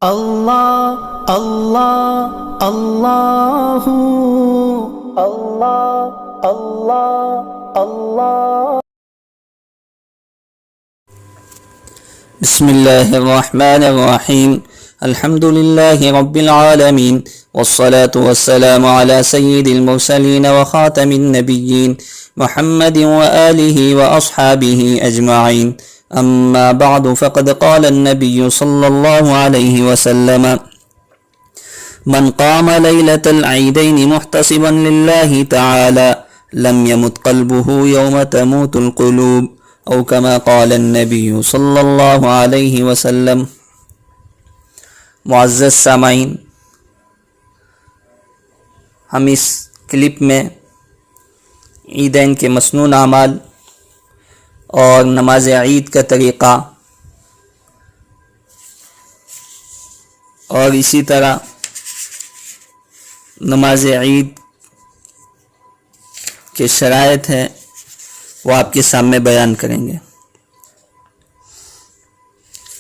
اللہ اللہ اللہ اللہ اللہ اللہ۔ بسم اللہ الرحمن الرحیم، الحمد للہ رب العالمین، والصلاة والسلام علی سید المرسلین وخاتم النبیین محمد وآلہ واصحابہ اجمعین، اما بعد فقد قال النبی صلی اللہ علیہ وسلم: من قام لیلۃ العیدین محتسبا للہ تعالی لم يمت قلبہ یوم تموت القلوب، او کما قال النبی صلی اللہ علیہ وسلم۔ معزز سامعین، ہم اس کلپ میں عیدین کے مسنون اعمال اور نماز عید کا طریقہ اور اسی طرح نماز عید کے شرائط ہیں وہ آپ کے سامنے بیان کریں گے۔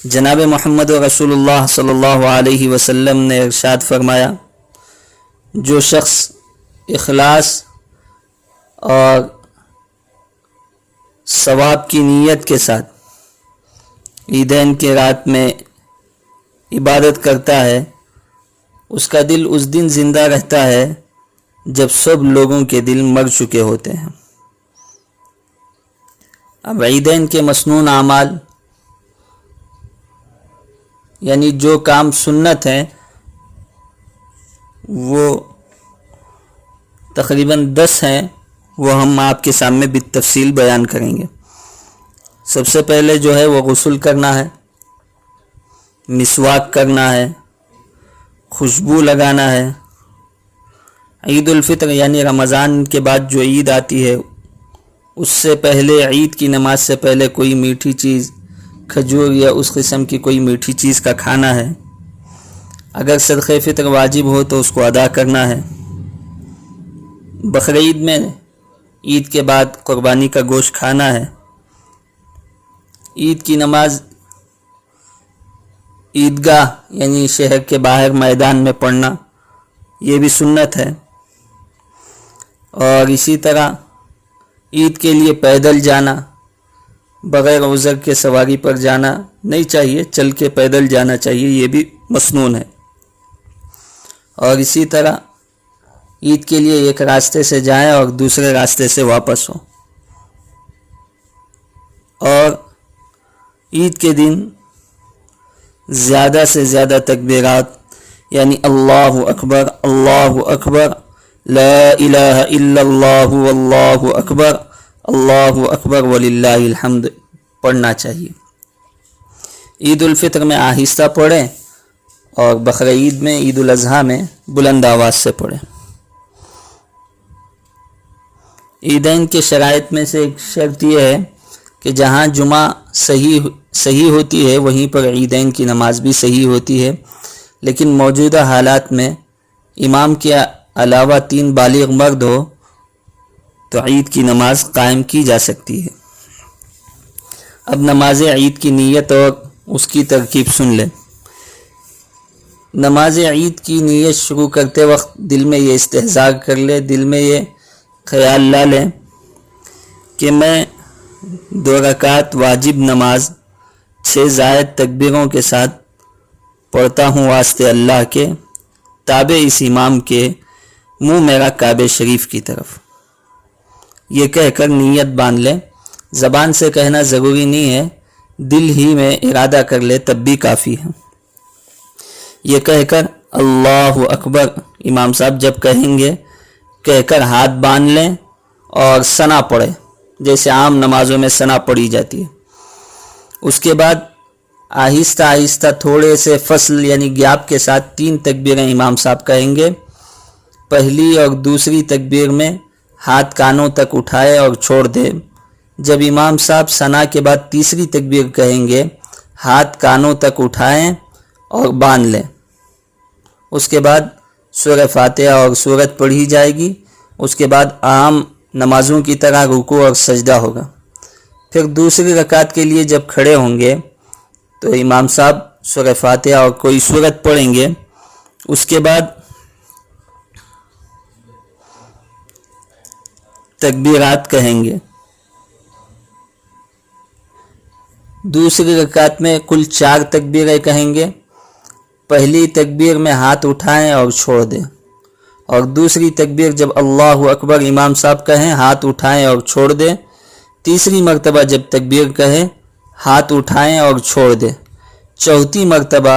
جناب محمد رسول اللہ صلی اللہ علیہ وسلم نے ارشاد فرمایا: جو شخص اخلاص اور ثواب کی نیت کے ساتھ عیدین کے رات میں عبادت کرتا ہے، اس کا دل اس دن زندہ رہتا ہے جب سب لوگوں کے دل مر چکے ہوتے ہیں۔ اب عیدین کے مسنون اعمال یعنی جو کام سنت ہیں وہ تقریباً 10 ہیں، وہ ہم آپ کے سامنے بالتفصیل بیان کریں گے۔ سب سے پہلے جو ہے وہ غسل کرنا ہے، مسواک کرنا ہے، خوشبو لگانا ہے۔ عید الفطر یعنی رمضان کے بعد جو عید آتی ہے اس سے پہلے، عید کی نماز سے پہلے کوئی میٹھی چیز، کھجور یا اس قسم کی کوئی میٹھی چیز کا کھانا ہے۔ اگر صدقہ فطر واجب ہو تو اس کو ادا کرنا ہے۔ بقرعید میں عید کے بعد قربانی کا گوشت کھانا ہے۔ عید کی نماز عیدگاہ یعنی شہر کے باہر میدان میں پڑھنا یہ بھی سنت ہے۔ اور اسی طرح عید کے لیے پیدل جانا، بغیر عذر کے سواری پر جانا نہیں چاہیے، چل کے پیدل جانا چاہیے، یہ بھی مسنون ہے۔ اور اسی طرح عید کے لیے ایک راستے سے جائیں اور دوسرے راستے سے واپس ہوں۔ اور عید کے دن زیادہ سے زیادہ تکبیرات یعنی اللہ اکبر اللہ اکبر، لا الہ الا اللہ واللہ اکبر، اللہ اکبر وللہ الحمد پڑھنا چاہیے۔ عید الفطر میں آہستہ پڑھیں اور بقرعید میں، عید الاضحیٰ میں بلند آواز سے پڑھیں۔ عیدین کے شرائط میں سے ایک شرط یہ ہے کہ جہاں جمعہ صحیح ہوتی ہے وہیں پر عیدین کی نماز بھی صحیح ہوتی ہے، لیکن موجودہ حالات میں امام کے علاوہ 3 بالغ مرد ہو تو عید کی نماز قائم کی جا سکتی ہے۔ اب نماز عید کی نیت اور اس کی ترکیب سن لیں۔ نماز عید کی نیت شروع کرتے وقت دل میں یہ استحضار کر لے، دل میں یہ خیال لا لیں کہ میں 2 رکعت واجب نماز 6 زائد تکبیروں کے ساتھ پڑھتا ہوں واسطے اللہ کے، تابع اس امام کے، منہ میرا کعبہ شریف کی طرف۔ یہ کہہ کر نیت باندھ لیں، زبان سے کہنا ضروری نہیں ہے، دل ہی میں ارادہ کر لے تب بھی کافی ہے۔ یہ کہہ کر اللہ اکبر امام صاحب جب کہیں گے کہہ کر ہاتھ باندھ لیں اور ثنا پڑھیں، جیسے عام نمازوں میں ثنا پڑھی جاتی ہے۔ اس کے بعد آہستہ آہستہ تھوڑے سے فصل یعنی گیپ کے ساتھ 3 تکبیریں امام صاحب کہیں گے۔ پہلی اور دوسری تکبیر میں ہاتھ کانوں تک اٹھائے اور چھوڑ دیں۔ جب امام صاحب ثنا کے بعد تیسری تکبیر کہیں گے، ہاتھ کانوں تک اٹھائیں اور باندھ لیں۔ اس کے بعد سورہ فاتحہ اور سورت پڑھی جائے گی۔ اس کے بعد عام نمازوں کی طرح رکوع اور سجدہ ہوگا۔ پھر دوسری رکعت کے لیے جب کھڑے ہوں گے تو امام صاحب سورہ فاتحہ اور کوئی سورت پڑھیں گے، اس کے بعد تکبیرات کہیں گے۔ دوسری رکعت میں کل 4 تکبیریں کہیں گے۔ پہلی تکبیر میں ہاتھ اٹھائیں اور چھوڑ دیں، اور دوسری تکبیر جب اللہ اکبر امام صاحب کہیں ہاتھ اٹھائیں اور چھوڑ دیں۔ تیسری مرتبہ جب تکبیر کہیں ہاتھ اٹھائیں اور چھوڑ دیں۔ چوتھی مرتبہ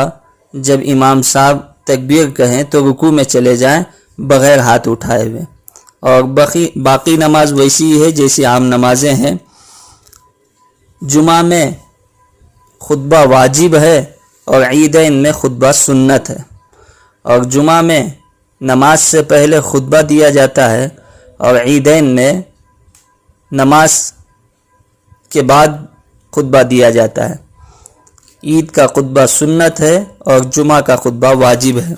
جب امام صاحب تکبیر کہیں تو رکوع میں چلے جائیں بغیر ہاتھ اٹھائے ہوئے، اور باقی نماز ویسی ہی ہے جیسی عام نمازیں ہیں۔ جمعہ میں خطبہ واجب ہے اور عیدین میں خطبہ سنت ہے، اور جمعہ میں نماز سے پہلے خطبہ دیا جاتا ہے اور عیدین میں نماز کے بعد خطبہ دیا جاتا ہے۔ عید کا خطبہ سنت ہے اور جمعہ کا خطبہ واجب ہے۔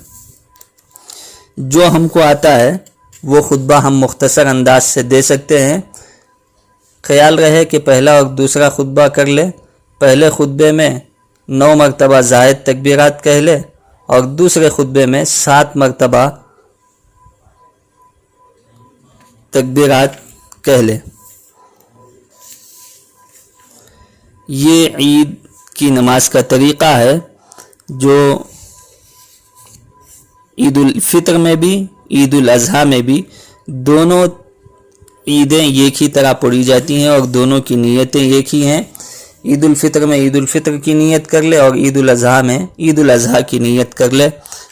جو ہم کو آتا ہے وہ خطبہ ہم مختصر انداز سے دے سکتے ہیں۔ خیال رہے کہ پہلا اور دوسرا خطبہ کر لے۔ پہلے خطبے میں 9 مرتبہ زائد تکبیرات کہہ لے اور دوسرے خطبے میں 7 مرتبہ تکبیرات کہہ لے۔ یہ عید کی نماز کا طریقہ ہے جو عید الفطر میں بھی عید الاضحیٰ میں بھی دونوں عیدیں ایک ہی طرح پڑھی جاتی ہیں اور دونوں کی نیتیں ایک ہی ہیں۔ عید الفطر میں عید الفطر کی نیت کر لے اور عید الاضحیٰ میں عید الاضحیٰ کی نیت کر لے۔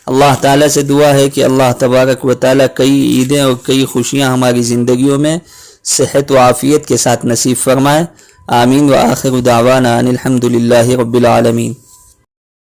اللہ تعالیٰ سے دعا ہے کہ اللہ تبارک و تعالیٰ کئی عیدیں اور کئی خوشیاں ہماری زندگیوں میں صحت و عافیت کے ساتھ نصیب فرمائے۔ آمین۔ وآخر دعوانا ان الحمد للہ رب العالمین۔